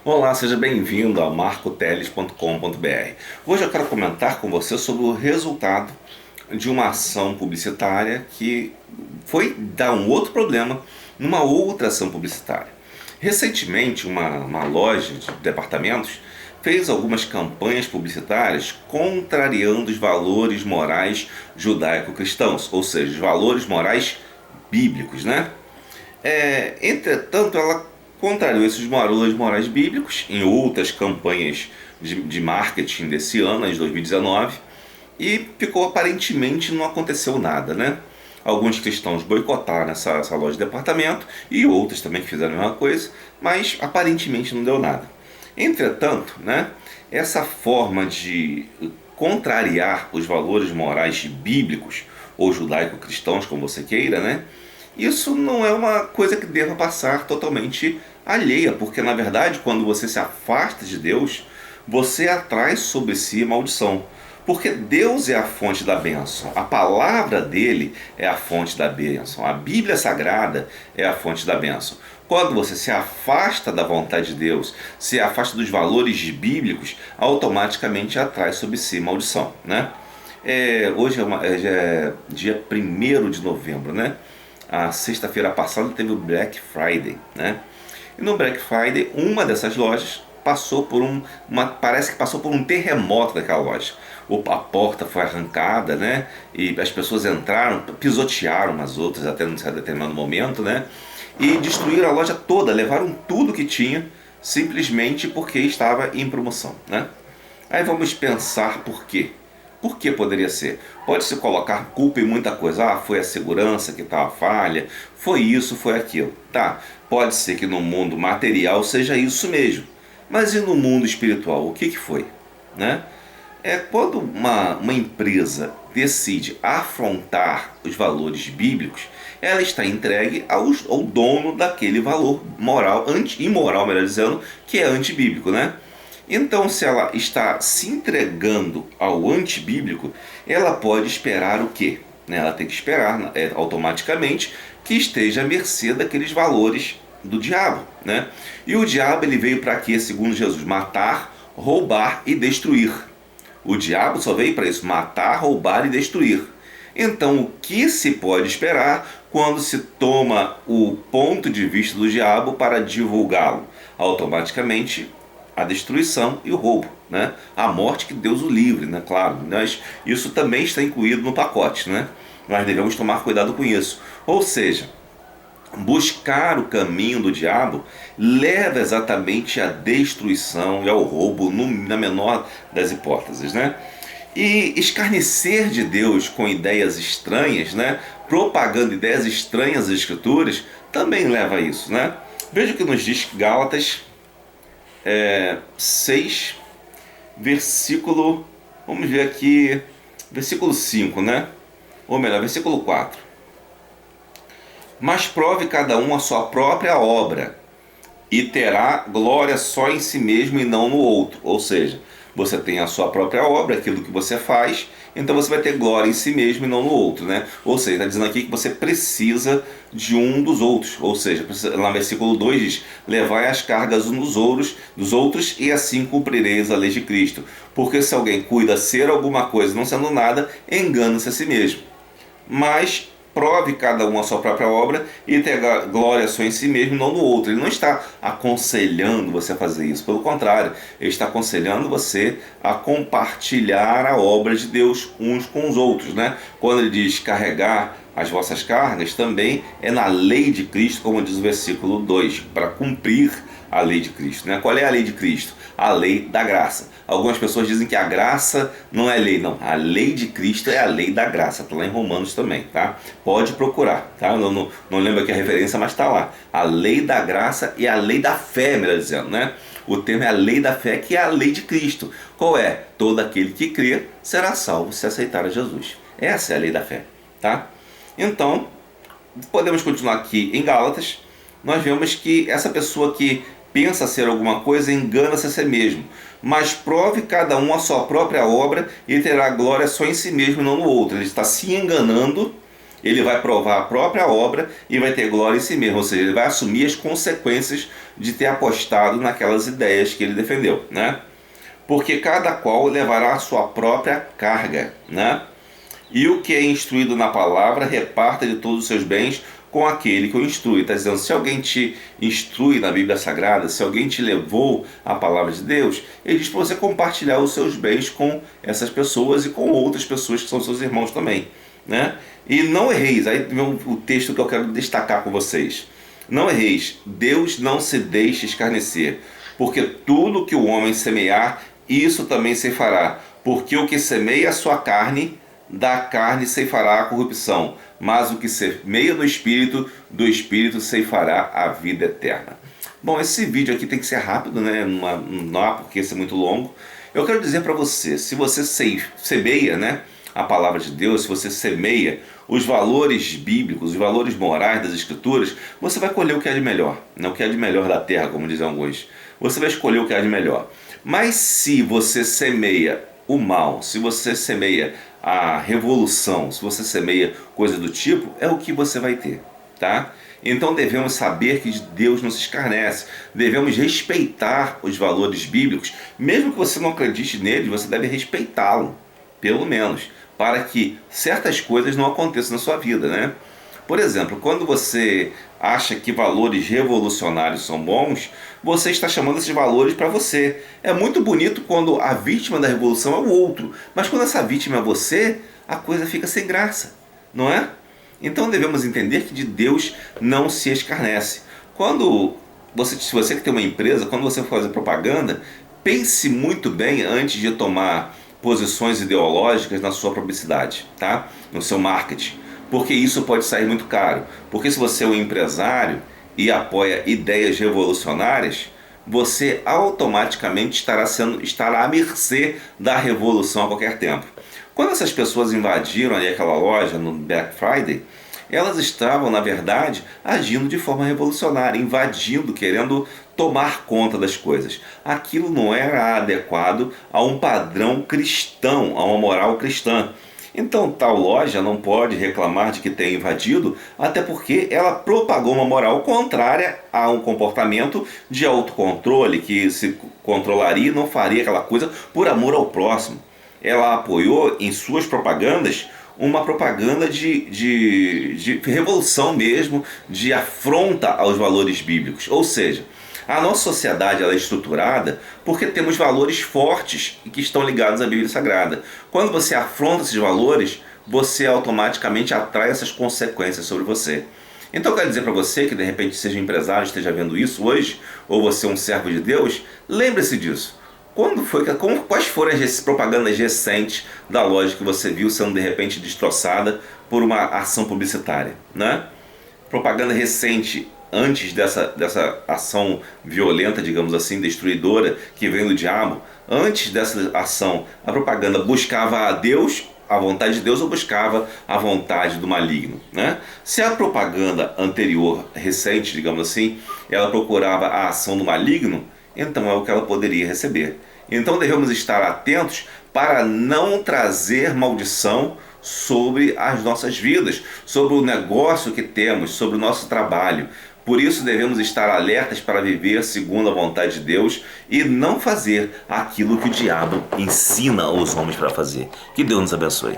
Olá, seja bem-vindo a marcoteles.com.br. Hoje eu quero comentar com você sobre o resultado de uma ação publicitária que foi dar um outro problema numa outra ação publicitária. Recentemente, uma loja de departamentos fez algumas campanhas publicitárias contrariando os valores morais judaico-cristãos, ou seja, os valores morais bíblicos, né? Entretanto, ela contrariou esses valores morais bíblicos em outras campanhas de marketing desse ano, de 2019, e ficou aparentemente não aconteceu nada, né? Alguns cristãos boicotaram essa loja de departamento e outros também fizeram a mesma coisa, mas aparentemente não deu nada. Entretanto, né, essa forma de contrariar os valores morais bíblicos ou judaico-cristãos, como você queira, né? Isso não é uma coisa que deva passar totalmente alheia, porque na verdade, quando você se afasta de Deus, você atrai sobre si maldição. Porque Deus é a fonte da bênção, a palavra dele é a fonte da bênção, a Bíblia Sagrada é a fonte da bênção. Quando você se afasta da vontade de Deus, se afasta dos valores bíblicos, automaticamente atrai sobre si maldição, né? Hoje é dia 1º de novembro, né? A sexta-feira passada teve o Black Friday, né? E no Black Friday, uma dessas lojas passou por parece que passou por um terremoto daquela loja. A porta foi arrancada, né? E as pessoas entraram, pisotearam umas outras até num certo determinado momento, né? E destruíram a loja toda, levaram tudo que tinha, simplesmente porque estava em promoção, né? Aí vamos pensar por quê. Por que poderia ser? Pode-se colocar culpa em muita coisa. Ah, foi a segurança que estava falha, foi isso, foi aquilo. Tá, pode ser que no mundo material seja isso mesmo. Mas e no mundo espiritual, o que foi? Né? Quando uma empresa decide afrontar os valores bíblicos, ela está entregue ao dono daquele valor moral, imoral, melhor dizendo, que é antibíblico, né? Então, se ela está se entregando ao antibíblico, ela pode esperar o quê? Ela tem que esperar automaticamente que esteja à mercê daqueles valores do diabo, né? E o diabo ele veio para quê, segundo Jesus? Matar, roubar e destruir. O diabo só veio para isso, matar, roubar e destruir. Então, o que se pode esperar quando se toma o ponto de vista do diabo para divulgá-lo? Automaticamente a destruição e o roubo, né? A morte, que Deus o livre, né? Claro, mas isso também está incluído no pacote, né? Nós devemos tomar cuidado com isso. Ou seja, buscar o caminho do diabo leva exatamente à destruição e ao roubo na menor das hipóteses, né? E escarnecer de Deus com ideias estranhas, né? Propagando ideias estranhas às Escrituras, também leva a isso, né? Veja o que nos diz Gálatas 6, versículo, vamos ver aqui, versículo 5, né? Ou melhor, versículo 4. Mas prove cada um a sua própria obra, e terá glória só em si mesmo e não no outro. Ou seja, você tem a sua própria obra, aquilo que você faz, então você vai ter glória em si mesmo e não no outro, né? Ou seja, está dizendo aqui que você precisa de um dos outros. Ou seja, lá no versículo 2 diz: levai as cargas uns dos outros e assim cumprireis a lei de Cristo. Porque se alguém cuida ser alguma coisa não sendo nada, engana-se a si mesmo. Mas prove cada um a sua própria obra e tenha glória só em si mesmo, não no outro. Ele não está aconselhando você a fazer isso, pelo contrário, ele está aconselhando você a compartilhar a obra de Deus uns com os outros, né? Quando ele diz carregar as vossas cargas, também é na lei de Cristo, como diz o versículo 2, para cumprir a lei de Cristo, né? Qual é a lei de Cristo? A lei da graça. Algumas pessoas dizem que a graça não é lei, não. A lei de Cristo é a lei da graça. Está lá em Romanos também, tá? Pode procurar, tá? Não lembro aqui a referência, mas está lá. A lei da graça e a lei da fé, melhor dizendo, né? O termo é a lei da fé, que é a lei de Cristo. Qual é? Todo aquele que crê será salvo se aceitar a Jesus. Essa é a lei da fé, tá? Então, podemos continuar aqui em Gálatas. Nós vemos que essa pessoa que pensa ser alguma coisa engana-se a si mesmo. Mas prove cada um a sua própria obra e terá glória só em si mesmo e não no outro. Ele está se enganando ele vai provar a própria obra e vai ter glória em si mesmo, ou seja, ele vai assumir as consequências de ter apostado naquelas ideias que ele defendeu, né? Porque cada qual levará a sua própria carga, né? E o que é instruído na palavra, reparta de todos os seus bens com aquele que o instrui. Está dizendo, se alguém te instrui na Bíblia Sagrada, se alguém te levou a palavra de Deus, ele diz para você compartilhar os seus bens com essas pessoas e com outras pessoas que são seus irmãos também, né? E não erreis, aí vem o texto que eu quero destacar com vocês. Não erreis, Deus não se deixe escarnecer, porque tudo que o homem semear, isso também se fará. Porque o que semeia a sua carne, da carne ceifará a corrupção, mas o que semeia no Espírito, do Espírito ceifará a vida eterna. Bom, esse vídeo aqui tem que ser rápido, né? Não há porque ser muito longo. Eu quero dizer para você, se você semeia, né, a palavra de Deus, se você semeia os valores bíblicos, os valores morais das Escrituras, você vai colher o que há de melhor, não o que há de melhor da terra, como dizem alguns. Você vai escolher o que há de melhor. Mas se você semeia o mal, se você semeia a revolução, se você semeia coisa do tipo, é o que você vai ter, tá? Então devemos saber que Deus não se escarnece, devemos respeitar os valores bíblicos, mesmo que você não acredite neles, você deve respeitá-lo, pelo menos, para que certas coisas não aconteçam na sua vida, né? Por exemplo, quando você acha que valores revolucionários são bons, você está chamando esses valores para você. É muito bonito quando a vítima da revolução é o outro, mas quando essa vítima é você, a coisa fica sem graça, não é? Então devemos entender que de Deus não se escarnece. Se você que tem uma empresa, quando você for fazer propaganda, pense muito bem antes de tomar posições ideológicas na sua publicidade, tá? No seu marketing. Porque isso pode sair muito caro. Porque se você é um empresário e apoia ideias revolucionárias, você automaticamente estará à mercê da revolução a qualquer tempo. Quando essas pessoas invadiram ali aquela loja no Black Friday, elas estavam, na verdade, agindo de forma revolucionária, invadindo, querendo tomar conta das coisas. Aquilo não era adequado a um padrão cristão, a uma moral cristã. Então tal loja não pode reclamar de que tem invadido, até porque ela propagou uma moral contrária a um comportamento de autocontrole, que se controlaria e não faria aquela coisa por amor ao próximo. Ela apoiou em suas propagandas uma propaganda de revolução mesmo, de afronta aos valores bíblicos. Ou seja, a nossa sociedade ela é estruturada porque temos valores fortes que estão ligados à Bíblia Sagrada. Quando você afronta esses valores, você automaticamente atrai essas consequências sobre você. Então eu quero dizer para você que de repente seja empresário, esteja vendo isso hoje, ou você é um servo de Deus, lembre-se disso. Quais foram as propagandas recentes da loja que você viu sendo de repente destroçada por uma ação publicitária, né? Propaganda recente antes dessa ação violenta, digamos assim, destruidora, que vem do diabo. Antes dessa ação, a propaganda buscava a Deus, a vontade de Deus, ou buscava a vontade do maligno, né? Se a propaganda anterior, recente, digamos assim, ela procurava a ação do maligno, então é o que ela poderia receber. Então devemos estar atentos para não trazer maldição sobre as nossas vidas, sobre o negócio que temos, sobre o nosso trabalho. Por isso devemos estar alertas para viver segundo a vontade de Deus e não fazer aquilo que o diabo ensina aos homens para fazer. Que Deus nos abençoe.